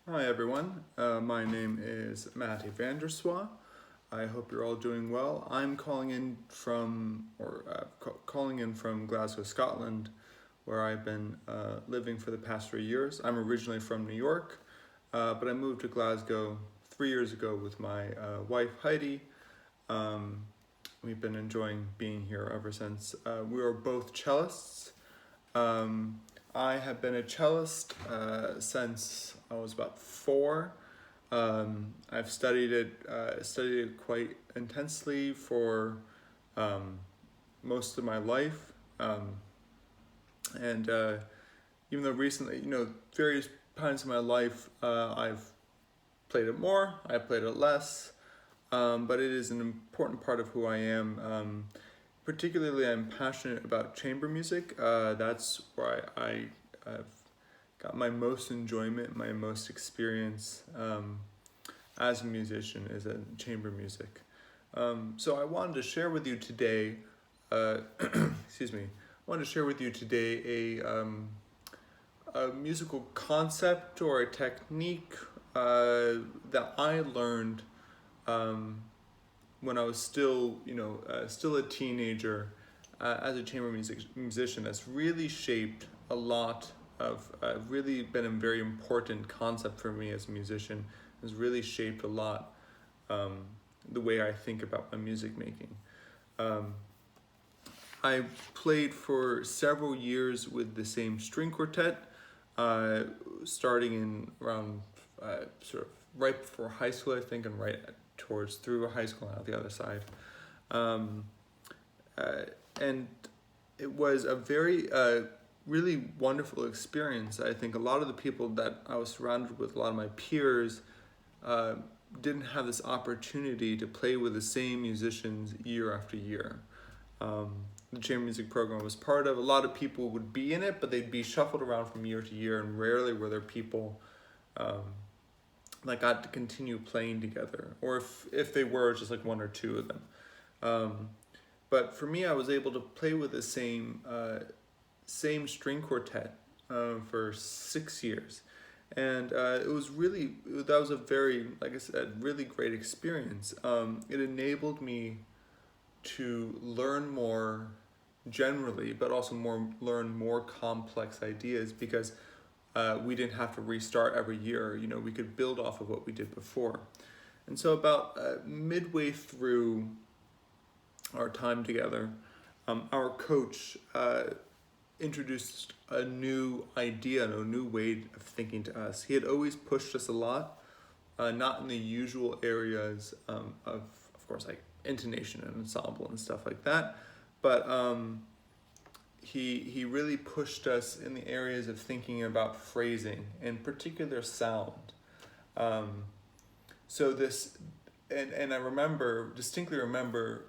Hi everyone, my name is Matty Vanderswa. I hope you're all doing well. I'm calling in from Glasgow, Scotland, where I've been living for the past 3 years. I'm originally from New York, but I moved to Glasgow 3 years ago with my wife Heidi. Um, we've been enjoying being here ever since. We are both cellists. Um, I have been a cellist since I was about four. I've studied it quite intensely for um, most of my life, and even though recently, various times in my life, I've played it more, I played it less, but it is an important part of who I am. Particularly, I'm passionate about chamber music. That's where I've got my most enjoyment, my most experience as a musician is in chamber music. So I wanted to share with you today, excuse me, I wanted to share with you today a musical concept or a technique that I learned um, when I was still, still a teenager, as a chamber musician, that's really shaped a lot of, really been a very important concept for me as a musician. Has really shaped a lot um, the way I think about my music making. Um, I played for several years with the same string quartet, uh, starting in around sort of right before high school, I think, and right towards through high school and out the other side. Um, uh, and it was a very, really wonderful experience. I think a lot of the people that I was surrounded with, a lot of my peers, uh, didn't have this opportunity to play with the same musicians year after year. The chamber music program I was part of, a lot of people would be in it, but they'd be shuffled around from year to year, and rarely were there people um, that got to continue playing together, or if they were, just like one or two of them. Um, but for me, I was able to play with the same string quartet for 6 years, and it was really that was a very, like I said, really great experience. It enabled me to learn more generally, but also learn more complex ideas because we didn't have to restart every year. We could build off of what we did before. And so about midway through our time together, our coach introduced a new idea and a new way of thinking to us. He had always pushed us a lot, not in the usual areas of course, like intonation and ensemble and stuff like that, but he really pushed us in the areas of thinking about phrasing, in particular sound. Um, so this, and I distinctly remember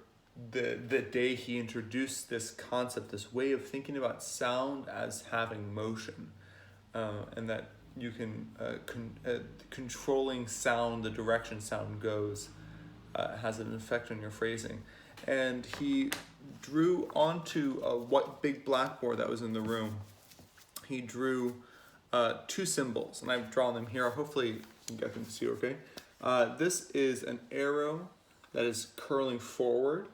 the day he introduced this concept, this way of thinking about sound as having motion, and that you can controlling sound, the direction sound goes, has an effect on your phrasing. And he drew onto a big blackboard that was in the room. He drew two symbols, and I've drawn them here. Hopefully, you can get them to see okay. This is an arrow that is curling forward,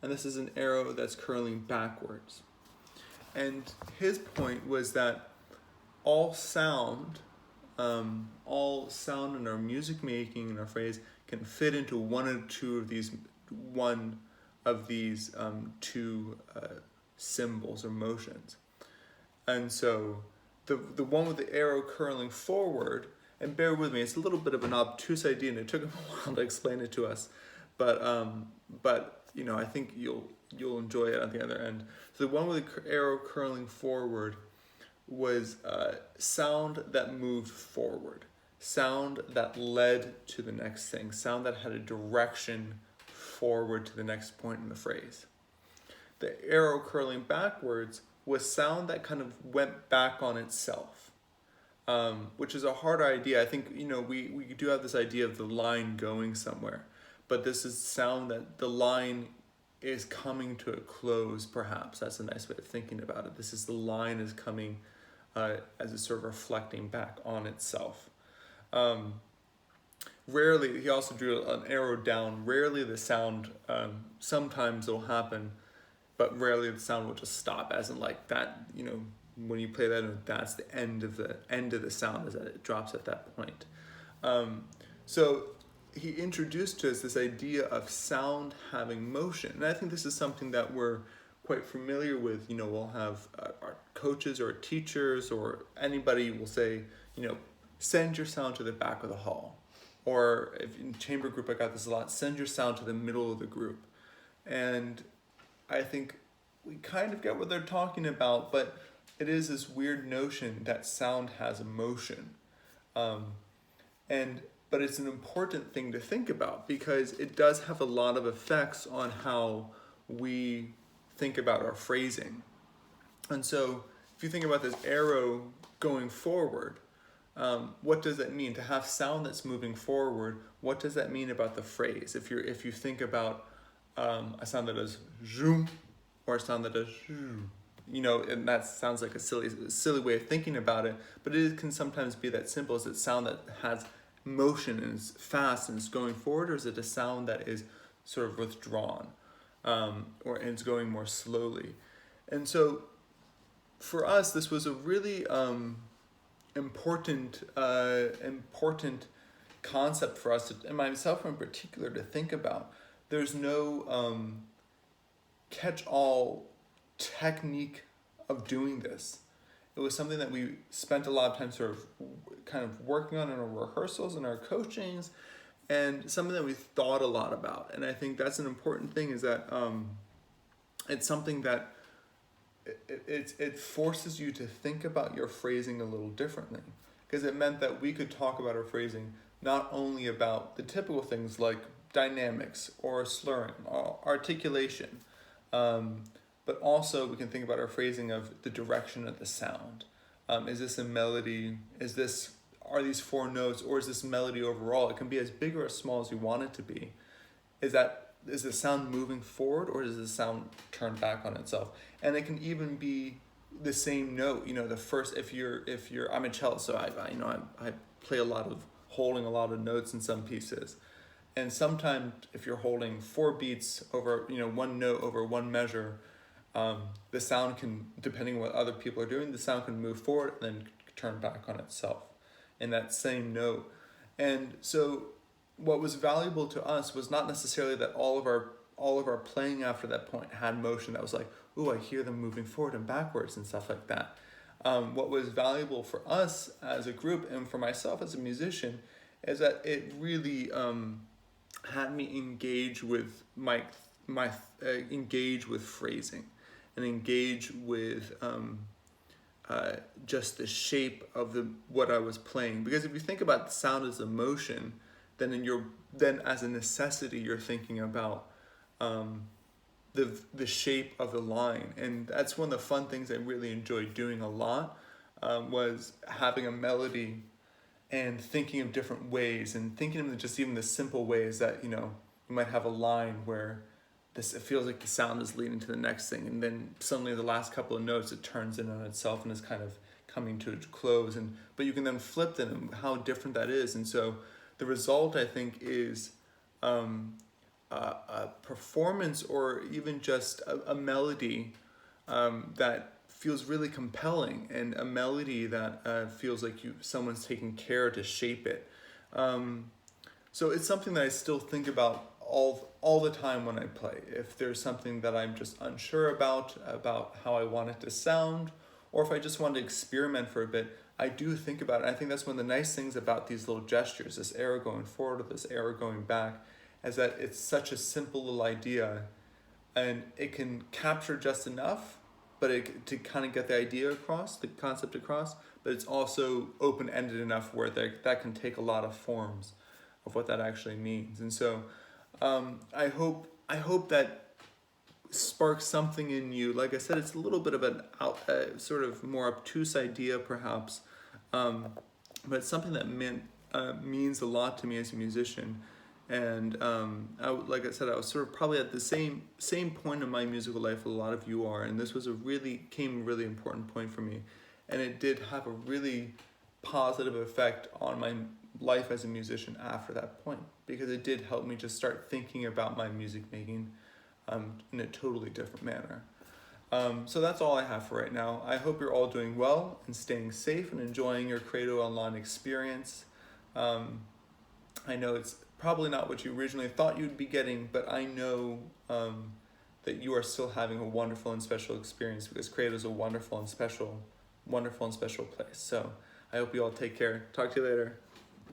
and this is an arrow that's curling backwards. And his point was that all sound, all sound in our music making and our phrase can fit into one of these two symbols or motions. And so the one with the arrow curling forward, and bear with me, it's a little bit of an obtuse idea, and it took him a while to explain it to us, but I think you'll enjoy it at the other end. So the one with the arrow curling forward was sound that moved forward, sound that led to the next thing, sound that had a direction forward to the next point in the phrase. The arrow curling backwards was sound that kind of went back on itself, which is a hard idea. I think, we do have this idea of the line going somewhere, but this is sound that the line is coming to a close, perhaps. That's a nice way of thinking about it. This is the line is coming as it's sort of reflecting back on itself. Um, Rarely, he also drew an arrow down. Rarely the sound, sometimes it'll happen, but rarely the sound will just stop, as in like that, when you play that note, that's the end of the sound, is that it drops at that point. Um, so he introduced to us this idea of sound having motion. And I think this is something that we're quite familiar with. We'll have our coaches or teachers or anybody will say, send your sound to the back of the hall. Or if in chamber group, I got this a lot, send your sound to the middle of the group. And I think we kind of get what they're talking about, but it is this weird notion that sound has emotion. But it's an important thing to think about because it does have a lot of effects on how we think about our phrasing. And so if you think about this arrow going forward, what does that mean? To have sound that's moving forward, what does that mean about the phrase? If you think about a sound that does zoom or a sound that does zoom, and that sounds like a silly way of thinking about it, but it can sometimes be that simple. Is it sound that has motion and is fast and is going forward, or is it a sound that is sort of withdrawn, and it's going more slowly? And so for us, this was a really important concept for us, and myself in particular, to think about. There's no catch-all technique of doing this. It was something that we spent a lot of time sort of kind of working on in our rehearsals and our coachings, and something that we thought a lot about. And I think that's an important thing, is that it's something that it forces you to think about your phrasing a little differently, because it meant that we could talk about our phrasing not only about the typical things like dynamics or slurring or articulation, but also we can think about our phrasing of the direction of the sound. Is this a melody? Are these four notes, or is this melody overall? It can be as big or as small as you want it to be. Is the sound moving forward, or does the sound turn back on itself? And it can even be the same note. The first, if you're I'm a cellist, so I play a lot of holding a lot of notes in some pieces. And sometimes if you're holding 4 beats over, one note over one measure, the sound can, depending on what other people are doing, the sound can move forward and then turn back on itself in that same note. And so what was valuable to us was not necessarily that all of our playing after that point had motion that was like, ooh, I hear them moving forward and backwards and stuff like that. What was valuable for us as a group and for myself as a musician is that it really had me engage with engage with phrasing and engage with just the shape of what I was playing. Because if you think about the sound as emotion, then as a necessity you're thinking about the shape of the line. And that's one of the fun things I really enjoyed doing a lot, was having a melody and thinking of different ways, and thinking of just even the simple ways that you might have a line where it feels like the sound is leading to the next thing, and then suddenly the last couple of notes it turns in on itself and is kind of coming to a close, but you can then flip them and how different that is. And so the result, I think, is a performance, or even just a melody that feels really compelling, and a melody that feels like someone's taking care to shape it. So it's something that I still think about all the time when I play. If there's something that I'm just unsure about how I want it to sound, or if I just want to experiment for a bit, I do think about it. I think that's one of the nice things about these little gestures, this arrow going forward or this arrow going back, is that it's such a simple little idea, and it can capture just enough, but to kind of get the idea across, the concept across, but it's also open-ended enough where that can take a lot of forms of what that actually means. And so I hope that sparks something in you. Like I said, it's a little bit of a sort of more obtuse idea perhaps, but it's something that means a lot to me as a musician. And like I said, I was sort of probably at the same point in my musical life a lot of you are, and this was a really important point for me, and it did have a really positive effect on life as a musician after that point, because it did help me just start thinking about my music making in a totally different manner. So that's all I have for right now. I hope you're all doing well and staying safe and enjoying your Credo Online experience. I know it's probably not what you originally thought you'd be getting, but I know that you are still having a wonderful and special experience, because Credo is a wonderful and special place. So I hope you all take care. Talk to you later.